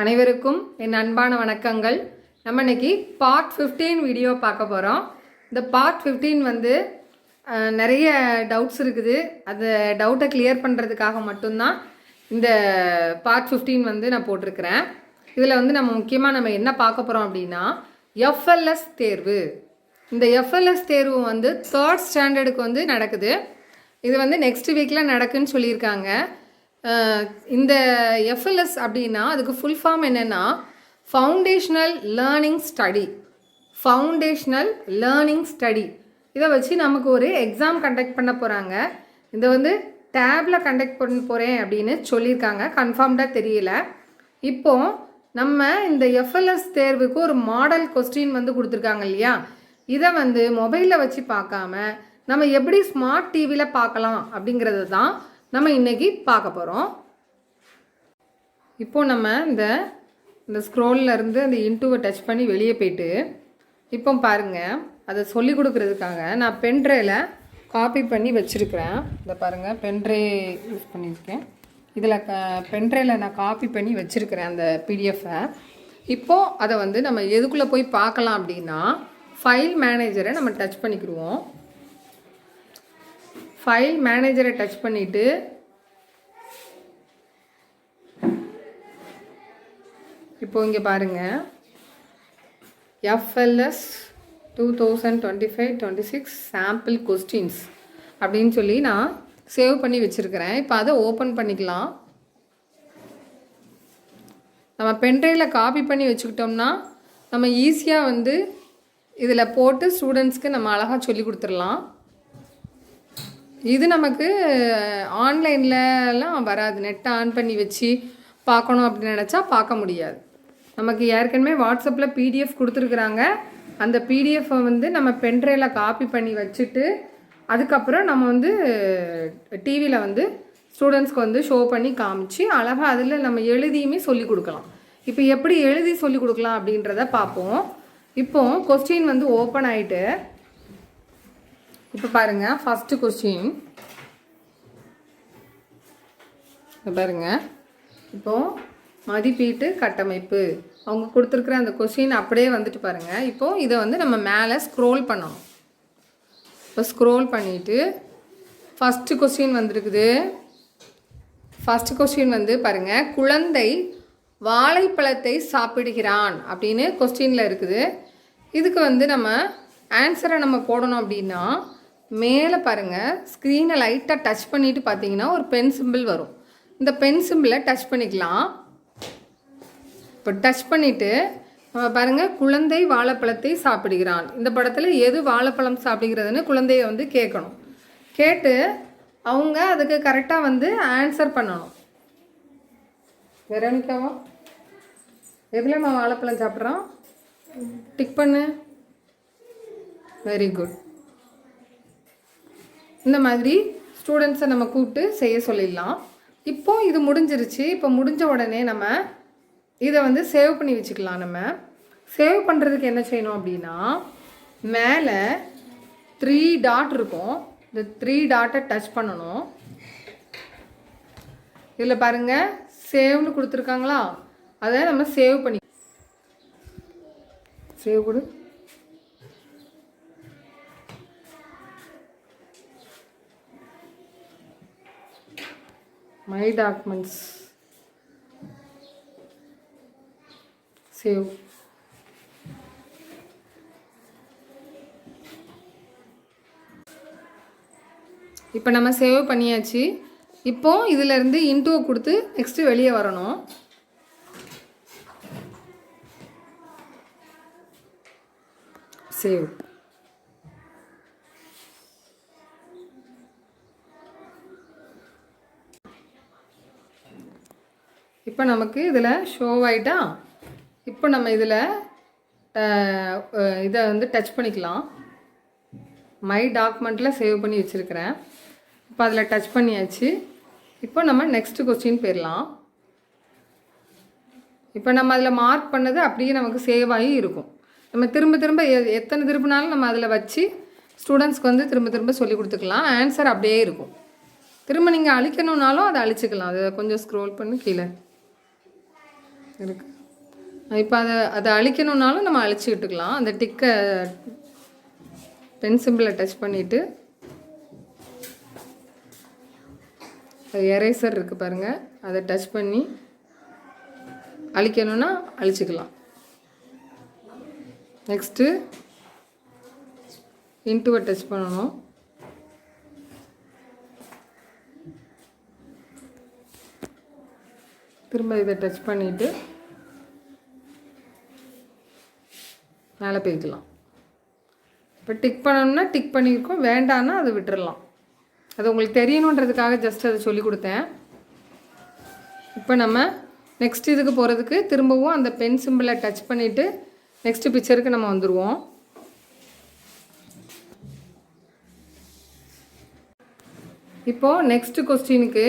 அனைவருக்கும் என் அன்பான வணக்கங்கள். நம்ம இன்னைக்கு பார்ட் 15 வீடியோ பார்க்க போகிறோம். இந்த பார்ட் 15 வந்து நிறைய டவுட்ஸ் இருக்குது. அந்த டவுட்டை கிளியர் பண்ணுறதுக்காக மட்டும்தான் இந்த பார்ட் 15 வந்து நான் போட்டிருக்கிறேன். இதில் வந்து நம்ம என்ன பார்க்க போகிறோம் அப்படின்னா எஃப்எல்எஸ் தேர்வு. இந்த எஃப்எல்எஸ் தேர்வு வந்து 3rd ஸ்டாண்டர்டுக்கு வந்து நடக்குது. இது வந்து நெக்ஸ்ட் வீக்கில் நடக்குன்னு சொல்லியிருக்காங்க. இந்த எஃப்எல்எஸ் அப்படின்னா அதுக்கு ஃபுல் ஃபார்ம் என்னென்னா ஃபவுண்டேஷ்னல் லேர்னிங் ஸ்டடி. இதை வச்சு நமக்கு ஒரு எக்ஸாம் கண்டக்ட் பண்ண போகிறாங்க. இதை வந்து டேப்பில் கண்டக்ட் பண்ண போகிறேன் அப்படின்னு சொல்லியிருக்காங்க. கன்ஃபார்ம்டாக தெரியல. இப்போது நம்ம இந்த எஃப்எல்எஸ் தேர்வுக்கு ஒரு மாடல் கொஸ்டின் வந்து கொடுத்துருக்காங்க இல்லையா, இதை வந்து மொபைலில் வச்சு பார்க்காம நம்ம எப்படி ஸ்மார்ட் டிவியில் பார்க்கலாம் அப்படிங்கிறது தான் நம்ம இன்றைக்கி பார்க்க போகிறோம். இப்போது நம்ம இந்த ஸ்க்ரோல்லேருந்து அந்த இன்டூவை டச் பண்ணி வெளியே போயிட்டு இப்போ பாருங்கள், அதை சொல்லி கொடுக்குறதுக்காக நான் பென்ட்ரேயில் காப்பி பண்ணி வச்சுருக்கிறேன். இதை பாருங்கள், பென்ட்ரே யூஸ் பண்ணியிருக்கேன். இதில் பென்ட்ரேயில் நான் காப்பி பண்ணி வச்சுருக்கிறேன் அந்த பிடிஎஃப்பை. இப்போது அதை வந்து நம்ம எதுக்குள்ளே போய் பார்க்கலாம் அப்படின்னா ஃபைல் மேனேஜரை நம்ம டச் பண்ணிக்கிடுவோம். ஃபைல் மேனேஜரை டச் பண்ணிவிட்டு இப்போ இங்கே பாருங்கள், எஃப்எல்எஸ் 2025-26 சாம்பிள் கொஸ்டின்ஸ் அப்படின்னு சொல்லி நான் சேவ் பண்ணி வச்சுருக்கிறேன். இப்போ அதை ஓப்பன் பண்ணிக்கலாம். நம்ம பென்ட்ரைவில் காப்பி பண்ணி வச்சுக்கிட்டோம்னா நம்ம ஈஸியாக வந்து இதில் போட்டு ஸ்டூடெண்ட்ஸ்க்கு நம்ம அழகாக சொல்லி கொடுத்துடலாம். இது நமக்கு ஆன்லைன்லலாம் வராது. நெட்டை ஆன் பண்ணி வச்சு பார்க்கணும் அப்படின்னு நினச்சா பார்க்க முடியாது. நமக்கு ஏற்கனவே வாட்ஸ்அப்பில் பிடிஎஃப் கொடுத்துருக்குறாங்க. அந்த பிடிஎஃப்பை வந்து நம்ம பென்ட்ரைவில் காப்பி பண்ணி வச்சுட்டு அதுக்கப்புறம் நம்ம வந்து டிவியில் வந்து ஸ்டூடெண்ட்ஸ்க்கு வந்து ஷோ பண்ணி காமிச்சு அழகாக அதில் நம்ம எழுதியுமே சொல்லி கொடுக்கலாம். இப்போ எப்படி எழுதி சொல்லி கொடுக்கலாம் அப்படின்றத பார்ப்போம். இப்போது கொஸ்டின் வந்து ஓப்பன் ஆகிட்டு இப்போ பாருங்கள், ஃபஸ்ட்டு கொஸ்டின் பாருங்கள். இப்போது மதிப்பீட்டு கட்டமைப்பு அவங்க கொடுத்துருக்குற அந்த கொஸ்டின் அப்படியே வந்துட்டு பாருங்கள். இப்போது இதை வந்து நம்ம மேலே ஸ்க்ரோல் பண்ணணும். இப்போ ஸ்க்ரோல் பண்ணிவிட்டு ஃபஸ்ட்டு கொஸ்டின் வந்துருக்குது. ஃபஸ்ட்டு கொஸ்டின் வந்து பாருங்கள், குழந்தை வாழைப்பழத்தை சாப்பிடுகிறான் அப்படின்னு கொஸ்டினில் இருக்குது. இதுக்கு வந்து நம்ம ஆன்சரை நம்ம போடணும் அப்படின்னா மேலே பாருங்கள், ஸ்க்ரீனை லைட்டாக டச் பண்ணிவிட்டு பார்த்தீங்கன்னா ஒரு பென் சிம்பிள் வரும். இந்த பென் சிம்பிளை டச் பண்ணிக்கலாம். இப்போ டச் பண்ணிவிட்டு நம்ம பாருங்கள், குழந்தை வாழைப்பழத்தை சாப்பிடுகிறான். இந்த படத்தில் எது வாழைப்பழம் சாப்பிடுகிறதுன்னு குழந்தைய வந்து கேட்கணும். கேட்டு அவங்க அதுக்கு கரெக்டாக வந்து ஆன்சர் பண்ணணும். வெரோனிகாவா, எதில் நான் வாழைப்பழம் சாப்பிட்றோம் டிக் பண்ணு. Very good. இந்த மாதிரி ஸ்டூடெண்ட்ஸை நம்ம கூப்பிட்டு செய்ய சொல்லிடலாம். இப்போது இது முடிஞ்சிருச்சு. இப்போ முடிஞ்ச உடனே நம்ம இதை வந்து சேவ் பண்ணி வச்சுக்கலாம். நம்ம சேவ் பண்ணுறதுக்கு என்ன செய்யணும் அப்படின்னா மேலே 3 டாட் இருக்கும். இந்த 3 டாட்டை டச் பண்ணணும். இதில் பாருங்கள், சேவ்னு கொடுத்துருக்காங்களா, அதை நம்ம சேவ் பண்ணி சேவ் கொடு. My documents save. இப்போ நம்ம சேவ் பண்ணியாச்சு. இப்போ இதிலேருந்து இன்டூவை கொடுத்து நெக்ஸ்ட்டு வெளியே வரணும். சேவ். இப்போ நமக்கு இதில் ஷோ ஆகிட்டா. இப்போ நம்ம இதில் இதை வந்து டச் பண்ணிக்கலாம். மை டாக்குமெண்ட்டில் சேவ் பண்ணி வச்சுருக்கிறேன். இப்போ அதில் டச் பண்ணியாச்சு. இப்போ நம்ம நெக்ஸ்ட்டு கொஸ்டின் போயிடலாம். இப்போ நம்ம அதில் மார்க் பண்ணது அப்படியே நமக்கு சேவ் ஆகி இருக்கும். நம்ம திரும்ப திரும்ப எத்தனை திரும்பினாலும் நம்ம அதில் வச்சு ஸ்டூடெண்ட்ஸ்க்கு வந்து திரும்ப திரும்ப சொல்லி கொடுத்துக்கலாம். ஆன்சர் அப்படியே இருக்கும். திரும்ப நீங்கள் அழிக்கணுன்னாலும் அதை அழிச்சிக்கலாம். அதை கொஞ்சம் ஸ்க்ரோல் பண்ணி கீழே இருக்கு. இப்போ அதை அழிக்கணுன்னாலும் நம்ம அழிச்சுக்கிட்டுக்கலாம். அந்த டிக்கை பென் சிம்பிளை டச் பண்ணிவிட்டு அது எரேசர் இருக்குது பாருங்கள், அதை டச் பண்ணி அழிக்கணும்னா அழிச்சிக்கலாம். நெக்ஸ்ட்டு இன்ட்டுவை டச் பண்ணணும். திரும்ப இதை டச் பண்ணிவிட்டு மேலே போய்க்கலாம். இப்போ டிக் பண்ணணும்னா டிக் பண்ணியிருக்கோம், வேண்டான்னா அதை விட்டுடலாம். அது உங்களுக்கு தெரியணுன்றதுக்காக ஜஸ்ட் அதை சொல்லி கொடுத்தேன். இப்போ நம்ம நெக்ஸ்ட் இதுக்கு போகிறதுக்கு திரும்பவும் அந்த பென் சிம்பிளை டச் பண்ணிவிட்டு நெக்ஸ்ட்டு பிக்சருக்கு நம்ம வந்துடுவோம். இப்போது நெக்ஸ்ட் கொஸ்டினுக்கு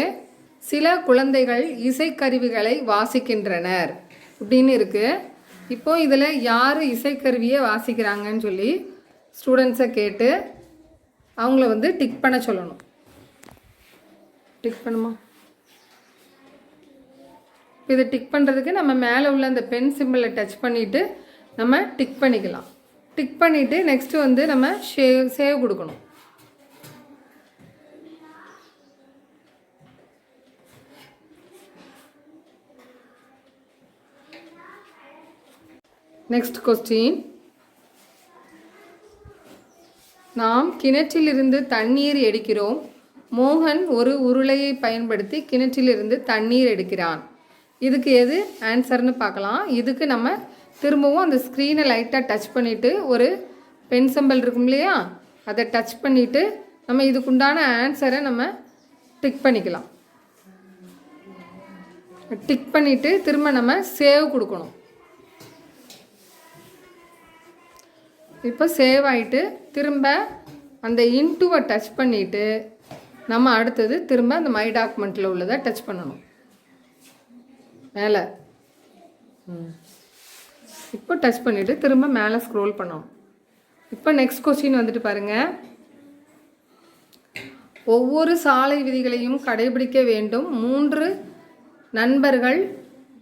சில குழந்தைகள் இசைக்கருவிகளை வாசிக்கின்றனர் அப்படின்னு இருக்குது. இப்போது இதில் யார் இசைக்கருவியை வாசிக்கிறாங்கன்னு சொல்லி ஸ்டூடெண்ட்ஸை கேட்டு அவங்கள வந்து டிக் பண்ண சொல்லணும். டிக் பண்ணுமா? இதை டிக் பண்ணுறதுக்கு நம்ம மேலே உள்ள அந்த பென் சிம்பிளை டச் பண்ணிவிட்டு நம்ம டிக் பண்ணிக்கலாம். டிக் பண்ணிவிட்டு நெக்ஸ்ட்டு வந்து நம்ம சேவ் கொடுக்கணும். நெக்ஸ்ட் கொஸ்டின், நாம் கிணற்றிலிருந்து தண்ணீர் எடுக்கிறோம். மோகன் ஒரு உருளையை பயன்படுத்தி கிணற்றிலிருந்து தண்ணீர் எடுக்கிறான். இதுக்கு எது ஆன்சர்னு பார்க்கலாம். இதுக்கு நம்ம திரும்பவும் அந்த ஸ்க்ரீனை லைட்டாக டச் பண்ணிவிட்டு ஒரு பென் சிம்பிள் இருக்கும் இல்லையா, அதை டச் பண்ணிவிட்டு நம்ம இதுக்குண்டான ஆன்சரை நம்ம டிக் பண்ணிக்கலாம். டிக் பண்ணிவிட்டு திரும்ப நம்ம சேவ் கொடுக்கணும். இப்போ சேவ் ஆகிட்டு திரும்ப அந்த இன்ட்டுவை டச் பண்ணிவிட்டு நம்ம அடுத்தது திரும்ப அந்த மை டாக்குமெண்ட்டில் உள்ளதை டச் பண்ணணும் மேலே. இப்போ டச் பண்ணிவிட்டு திரும்ப மேலே ஸ்க்ரோல் பண்ணணும். இப்போ நெக்ஸ்ட் கொஸ்டின் வந்துட்டு பாருங்கள். ஒவ்வொரு சாலை விதிகளையும் கடைபிடிக்க வேண்டும். 3 நண்பர்கள்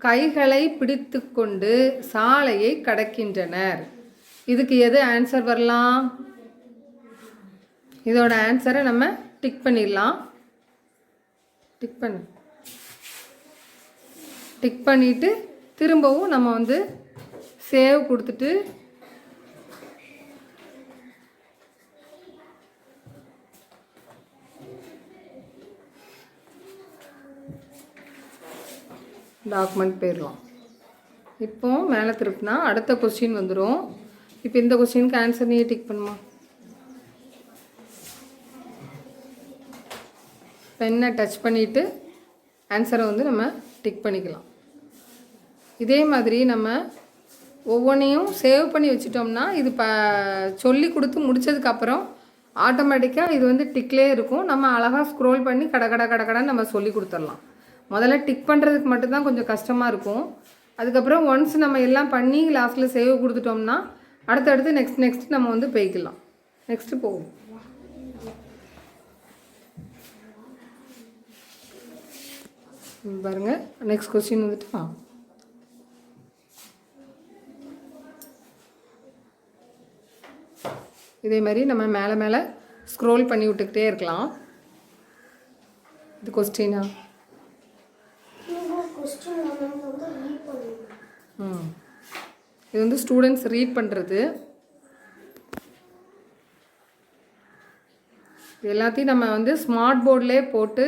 கைகளை பிடித்து கொண்டு சாலையை கடக்கின்றனர். இதுக்கு எது ஆன்சர் வரலாம்? இதோட ஆன்சரை நம்ம டிக் பண்ணிடலாம். டிக் பண்ணிவிட்டு திரும்பவும் நம்ம வந்து சேவ் கொடுத்துட்டு டாக்குமெண்ட் போயிடலாம். இப்போ மேலே திருப்பினா அடுத்த கொஸ்டின் வந்துடும். இப்போ இந்த கொஸ்டினுக்கு ஆன்சர் நீ டிக் பண்ணுமா? பென்னை டச் பண்ணிவிட்டு ஆன்சரை வந்து நம்ம டிக் பண்ணிக்கலாம். இதே மாதிரி நம்ம ஒவ்வொன்றையும் சேவ் பண்ணி வச்சிட்டோம்னா இது சொல்லி கொடுத்து முடித்ததுக்கப்புறம் ஆட்டோமேட்டிக்காக இது வந்து டிக்லே இருக்கும். நம்ம அழகாக ஸ்க்ரோல் பண்ணி கடன்னு நம்ம சொல்லி கொடுத்துடலாம். முதல்ல டிக் பண்ணுறதுக்கு மட்டும்தான் கொஞ்சம் கஷ்டமாக இருக்கும். அதுக்கப்புறம் ஒன்ஸ் நம்ம எல்லாம் பண்ணி லாஸ்ட்டில் சேவ் கொடுத்துட்டோம்னா அடுத்தடுத்து நெக்ஸ்ட் நம்ம வந்து போய்க்கலாம். நெக்ஸ்ட்டு போகும். பாருங்கள் நெக்ஸ்ட் கொஸ்டின் வந்துட்டு இதே மாதிரி நம்ம மேலே ஸ்க்ரோல் பண்ணி விட்டுக்கிட்டே இருக்கலாம். இது கொஸ்டினா? இது வந்து ஸ்டூடெண்ட்ஸ் ரீட் பண்ணுறது. எல்லாத்தையும் நம்ம வந்து ஸ்மார்ட் போர்ட்லேயே போட்டு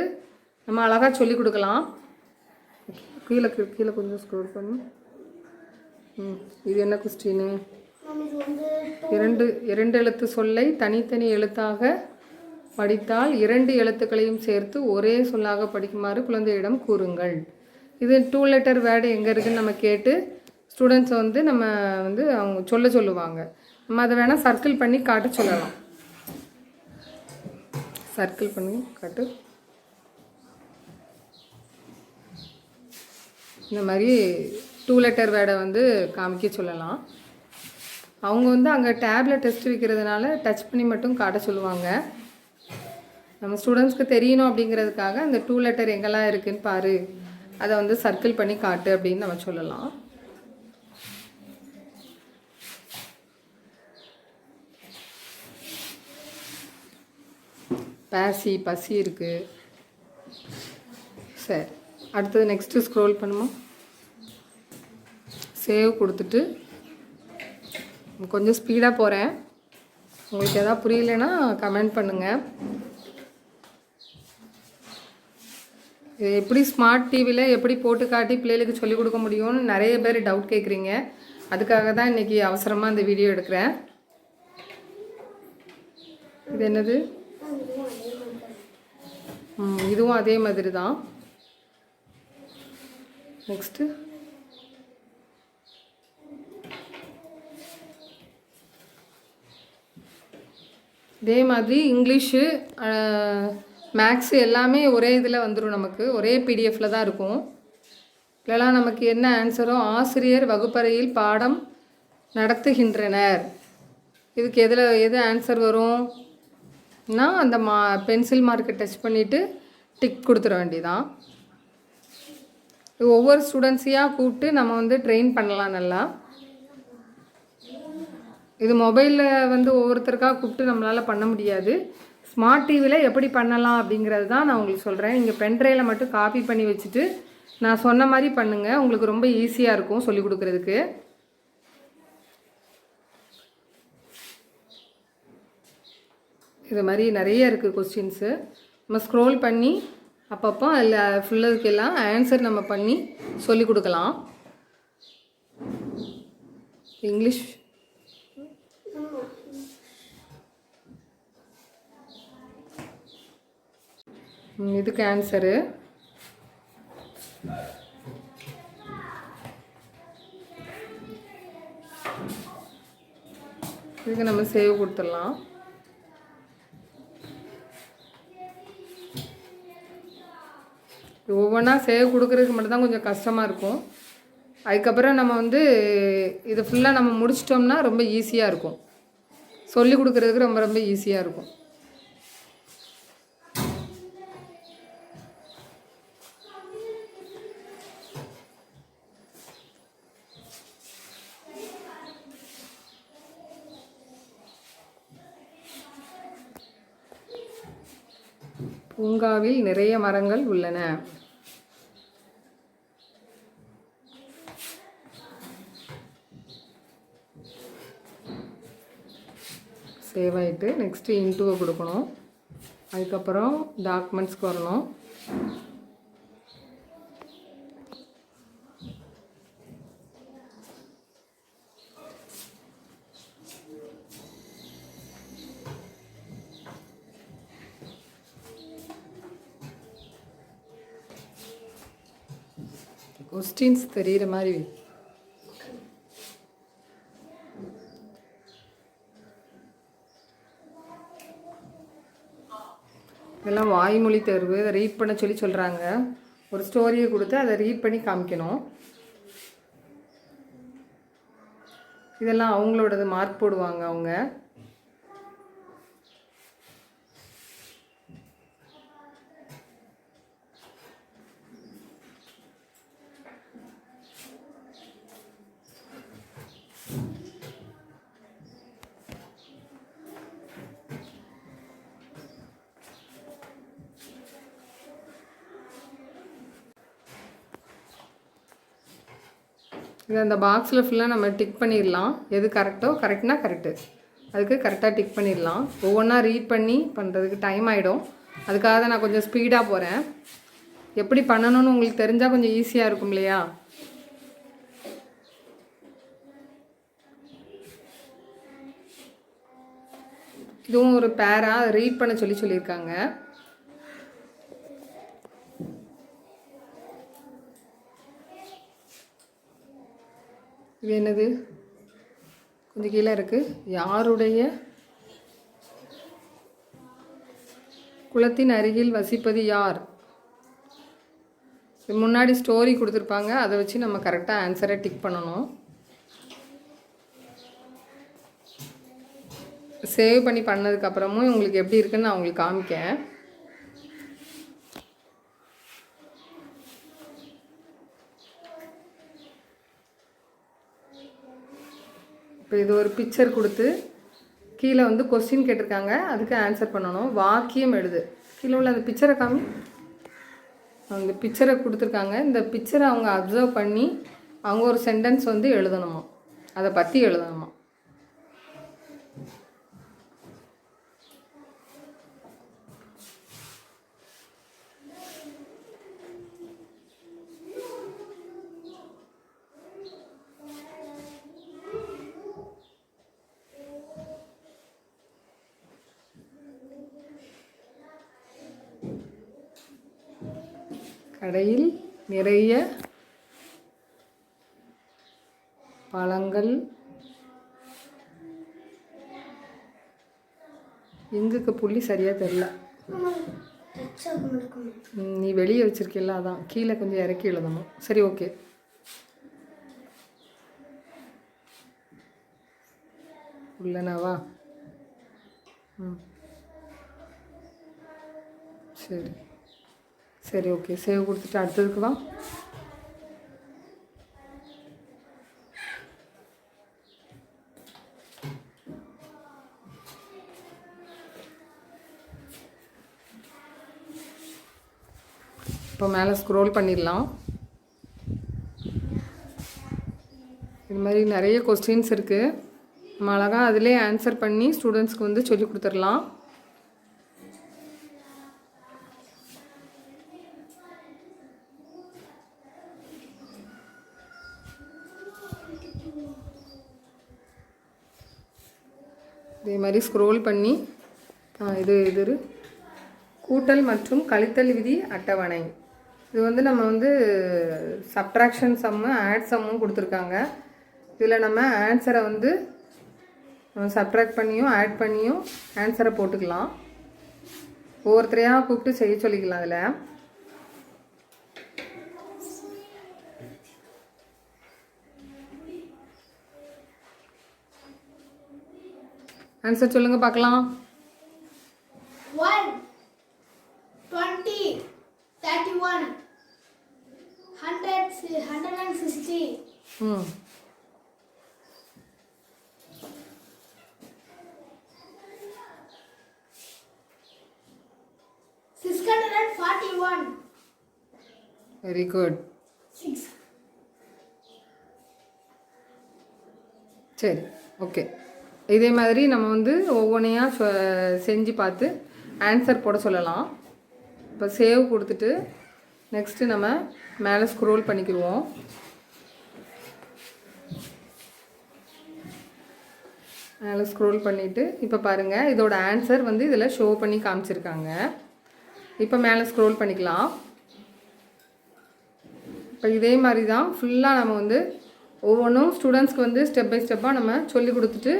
நம்ம அழகாக சொல்லி கொடுக்கலாம். கீழே கொஞ்சம் ஸ்க்ரோல் பண்ணி. இது என்ன கொஸ்டின்னு? இரண்டு எழுத்து சொல்லை தனித்தனி எழுத்தாக படித்தால் 2 எழுத்துக்களையும் சேர்த்து ஒரே சொல்லாக படிக்குமாறு குழந்தையிடம் கூறுங்கள். இது 2 லெட்டர் வேர்டு எங்கே இருக்குதுன்னு நம்ம கேட்டு ஸ்டூடெண்ட்ஸை வந்து நம்ம வந்து அவங்க சொல்லுவாங்க. நம்ம அதை வேணால் சர்க்கிள் பண்ணி காட்ட சொல்லலாம். சர்க்கிள் பண்ணி காட்டு. இந்த மாதிரி 2 லெட்டர் வேர்டை வந்து காமிக்க சொல்லலாம். அவங்க வந்து அங்கே டேப்பில் டெஸ்ட் வைக்கிறதுனால டச் பண்ணி மட்டும் காட்ட சொல்லுவாங்க. நம்ம ஸ்டூடெண்ட்ஸ்க்கு தெரியணும் அப்படிங்கிறதுக்காக அந்த 2 லெட்டர் எங்கெல்லாம் இருக்குதுன்னு பாரு, அதை வந்து சர்க்கிள் பண்ணி காட்டு அப்படின்னு நம்ம சொல்லலாம். பசி இருக்குது. சரி, அடுத்தது நெக்ஸ்ட்டு ஸ்க்ரோல் பண்ணுமா. சேவ் கொடுத்துட்டு கொஞ்சம் ஸ்பீடாக போகிறேன். உங்களுக்கு எதாவது புரியலைன்னா கமெண்ட் பண்ணுங்கள். இது எப்படி ஸ்மார்ட் டிவியில் எப்படி போட்டு காட்டி பிள்ளைகளுக்கு சொல்லிக் கொடுக்க முடியும்னு நிறைய பேர் டவுட் கேட்குறீங்க. அதுக்காக தான் இன்றைக்கி அவசரமாக இந்த வீடியோ எடுக்கிறேன். இது என்னது? இதுவும் அதே மாதிரி தான். நெக்ஸ்ட்டு இதே மாதிரி இங்கிலீஷு, மேக்ஸு எல்லாமே ஒரே இதில் வந்துடும். நமக்கு ஒரே பிடிஎஃப்பில் தான் இருக்கும். இதெல்லாம் நமக்கு என்ன ஆன்சரோ, ஆசிரியர் வகுப்பறையில் பாடம் நடத்துகின்றனர். இதுக்கு எது ஆன்சர் வரும்னா அந்த பென்சில் மார்க்கை டச் பண்ணிவிட்டு டிக் கொடுத்துட வேண்டியதான். ஒவ்வொரு ஸ்டூடெண்ட்ஸையாக கூப்பிட்டு நம்ம வந்து ட்ரெயின் பண்ணலாம் நல்லா. இது மொபைலில் வந்து ஒவ்வொருத்தருக்காக கூப்பிட்டு நம்மளால் பண்ண முடியாது. ஸ்மார்ட் டிவியில் எப்படி பண்ணலாம் அப்படிங்கிறது தான் நான் உங்களுக்கு சொல்கிறேன். நீங்கள் பென்ட்ரைவில் மட்டும் காப்பி பண்ணி வச்சுட்டு நான் சொன்ன மாதிரி பண்ணுங்கள். உங்களுக்கு ரொம்ப ஈஸியாக இருக்கும் சொல்லிக் கொடுக்குறதுக்கு. இது மாதிரி நிறைய இருக்குது கொஸ்டின்ஸு. நம்ம ஸ்க்ரோல் பண்ணி அப்பப்போ அதில் ஃபுல்லதுக்கெல்லாம் ஆன்சர் நம்ம பண்ணி சொல்லிக் கொடுக்கலாம். இங்கிலீஷ் இதுக்கு ஆன்சரு இதுக்கு நம்ம சேவ் கொடுத்துடலாம். ஒவ்வொன்றா சேவ் கொடுக்குறதுக்கு மட்டும்தான் கொஞ்சம் கஷ்டமாக இருக்கும். அதுக்கப்புறம் நம்ம வந்து இதை ஃபுல்லாக நம்ம முடிச்சிட்டோம்னா ரொம்ப ஈஸியாக இருக்கும். சொல்லி கொடுக்குறதுக்கு ரொம்ப ரொம்ப ஈஸியாக இருக்கும். பூங்காவில் நிறைய மரங்கள் உள்ளன. சேவ் ஆகிட்டு நெக்ஸ்ட்டு இன்டூவை கொடுக்கணும். அதுக்கப்புறம் டாக்குமெண்ட்ஸ்க்கு வரணும். கொஸ்டின்ஸ் தெரிகிற மாதிரி இதெல்லாம் வாய்மொழி தேர்வு. அதை ரீட் பண்ண சொல்கிறாங்க. ஒரு ஸ்டோரியை கொடுத்து அதை ரீட் பண்ணி காமிக்கணும். இதெல்லாம் அவங்களோடது மார்க் போடுவாங்க அவங்க. இது அந்த பாக்ஸில் ஃபுல்லாக நம்ம டிக் பண்ணிடலாம். எது கரெக்டோ, கரெக்ட்னா கரெக்டு, அதுக்கு கரெக்டாக டிக் பண்ணிடலாம். ஒவ்வொன்றா ரீட் பண்ணி பண்ணுறதுக்கு டைம் ஆகிடும். அதுக்காக தான் நான் கொஞ்சம் ஸ்பீடாக போகிறேன். எப்படி பண்ணணும்னு உங்களுக்கு தெரிஞ்சால் கொஞ்சம் ஈஸியாக இருக்கும் இல்லையா? இதுவும் ஒரு பேரா ரீட் பண்ண சொல்லியிருக்காங்க. இது என்னது? கொஞ்சம் கீழே இருக்குது. யாருடைய குளத்தின் அருகில் வசிப்பது யார்? முன்னாடி ஸ்டோரி கொடுத்துருப்பாங்க. அதை வச்சு நம்ம கரெக்டாக ஆன்சரை டிக் பண்ணணும். சேவ் பண்ணி பண்ணதுக்கப்புறமும் உங்களுக்கு எப்படி இருக்குன்னு நான் உங்களுக்கு காமிக்கேன். இப்போ இது ஒரு பிக்சர் கொடுத்து கீழே வந்து கொஸ்டின் கேட்டிருக்காங்க, அதுக்கு ஆன்சர் பண்ணணும். வாக்கியம் எழுது. கீழே உள்ள அந்த பிக்சரை காமி. அந்த பிக்சரை கொடுத்துருக்காங்க. இந்த பிக்சரை அவங்க அப்சர்வ் பண்ணி அவங்க ஒரு சென்டென்ஸ் வந்து எழுதணுமா, அதை பற்றி எழுதணுமா. கடையில் நிறைய பழங்கள். எங்குக்கு புள்ளி சரியாக தெரில. நீ வெளியே வச்சிருக்கல, அதான் கீழே கொஞ்சம் இறக்கி எழுதணும். சரி, ஓகே. உள்ளனவா? சரி சரி, ஓகே. சேவ் கொடுத்துட்டு அடுத்ததுக்கு வா. இப்போ மேலே ஸ்க்ரோல் பண்ணிடலாம். இது மாதிரி நிறைய கொஸ்டின்ஸ் இருக்குது. நம்ம அழகாக அதிலே ஆன்சர் பண்ணி ஸ்டூடெண்ட்ஸ்க்கு வந்து சொல்லி கொடுத்துடலாம். இதே மாதிரி ஸ்க்ரோல் பண்ணி இது கூட்டல் மற்றும் கழித்தல் விதி அட்டவணை. இது வந்து நம்ம வந்து சப்ட்ராக்ஷன் சம்மு, ஆட் சம்மும் கொடுத்துருக்காங்க. இதில் நம்ம ஆன்சரை வந்து சப்ட்ராக்ட் பண்ணியும் ஆட் பண்ணியும் ஆன்சரை போட்டுக்கலாம். ஒவ்வொருத்தரையாக கூப்பிட்டு செய்ய சொல்லிக்கலாம். அதில் ஆன்சர் சொல்லுங்க பார்க்கலாம். 1 20 31 160 641. Very good. சரி, ஓகே. இதே மாதிரி நம்ம வந்து ஒவ்வொன்றையாக செஞ்சு பார்த்து ஆன்சர் போட சொல்லலாம். இப்போ சேவ் கொடுத்துட்டு நெக்ஸ்ட்டு நம்ம மேலே ஸ்க்ரோல் பண்ணிக்குவோம். மேலே ஸ்க்ரோல் பண்ணிவிட்டு இப்போ பாருங்கள், இதோட ஆன்சர் வந்து இதில் ஷோ பண்ணி காமிச்சிருக்காங்க. இப்போ மேலே ஸ்க்ரோல் பண்ணிக்கலாம். இப்போ இதே மாதிரி தான் ஃபுல்லாக நம்ம வந்து ஒவ்வொன்றும் ஸ்டூடெண்ட்ஸ்க்கு வந்து ஸ்டெப் பை ஸ்டெப்பாக நம்ம சொல்லி கொடுத்துட்டு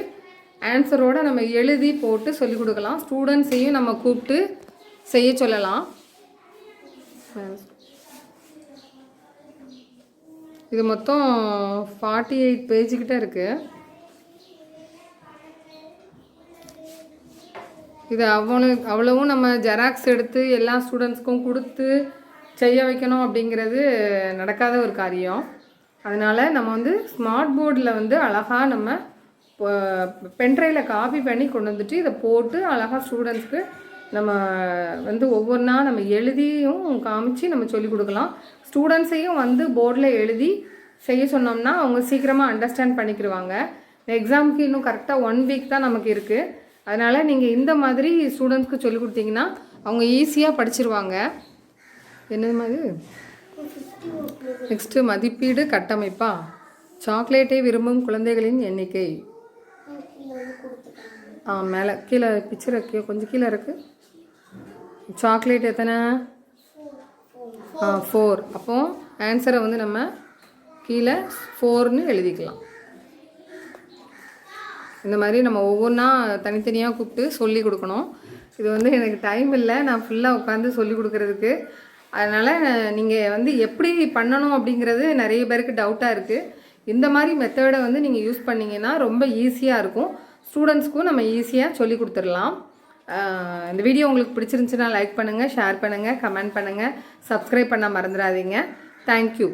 ஆன்சரோடு நம்ம எழுதி போட்டு சொல்லிக் கொடுக்கலாம். ஸ்டூடெண்ட்ஸையும் நம்ம கூப்பிட்டு செய்ய சொல்லலாம். இது மொத்தம் 48 பேஜுக்கிட்ட இருக்குது. இது அவ்வளவும் நம்ம ஜெராக்ஸ் எடுத்து எல்லா ஸ்டூடெண்ட்ஸ்க்கும் கொடுத்து செய்ய வைக்கணும் அப்படிங்கிறது நடக்காத ஒரு காரியம். அதனால் நம்ம வந்து ஸ்மார்ட் போர்டில் வந்து அழகாக நம்ம பென்ட்ரைவில் காப்பி பண்ணி கொண்டு வந்துட்டு இதை போட்டு அழகாக ஸ்டூடெண்ட்ஸ்க்கு நம்ம வந்து ஒவ்வொன்றா நம்ம எழுதியும் காமிச்சு நம்ம சொல்லிக் கொடுக்கலாம். ஸ்டூடெண்ட்ஸையும் வந்து போர்டில் எழுதி செய்ய சொன்னோம்னா அவங்க சீக்கிரமாக அண்டர்ஸ்டாண்ட் பண்ணிக்கிடுவாங்க. எக்ஸாமுக்கு இன்னும் கரெக்டாக 1 வீக் தான் நமக்கு இருக்குது. அதனால் நீங்கள் இந்த மாதிரி ஸ்டூடெண்ட்ஸ்க்கு சொல்லிக் கொடுத்தீங்கன்னா அவங்க ஈஸியாக படிச்சிருவாங்க. என்னது மாதிரி நெக்ஸ்ட்டு மதிப்பீடு கட்டமைப்பா. சாக்லேட்டை விரும்பும் குழந்தைகளின் எண்ணிக்கை. மேலே கீழே பிக்சர் கொஞ்சம் கீழே இருக்குது. சாக்லேட் எத்தனை? 4. அப்போ ஆன்சரை வந்து நம்ம கீழே 4ன்னு எழுதிக்கலாம். இந்த மாதிரி நம்ம ஒவ்வொன்றா தனித்தனியாக கூப்பிட்டு சொல்லி கொடுக்கணும். இது வந்து எனக்கு டைம் இல்லை, நான் ஃபுல்லாக உட்காந்து சொல்லி கொடுக்குறதுக்கு. அதனால் நீங்கள் வந்து எப்படி பண்ணணும் அப்படிங்கிறது நிறைய பேருக்கு டவுட்டாக இருக்குது. இந்த மாதிரி மெத்தடை வந்து நீங்கள் யூஸ் பண்ணிங்கன்னா ரொம்ப ஈஸியாக இருக்கும். ஸ்டூடெண்ட்ஸ்க்கும் நம்ம ஈஸியாக சொல்லி கொடுத்துடலாம். இந்த வீடியோ உங்களுக்கு பிடிச்சிருந்துச்சுன்னா லைக் பண்ணுங்கள், ஷேர் பண்ணுங்கள், கமெண்ட் பண்ணுங்கள், சப்ஸ்கிரைப் பண்ண மறந்துடாதீங்க. தேங்க்யூ.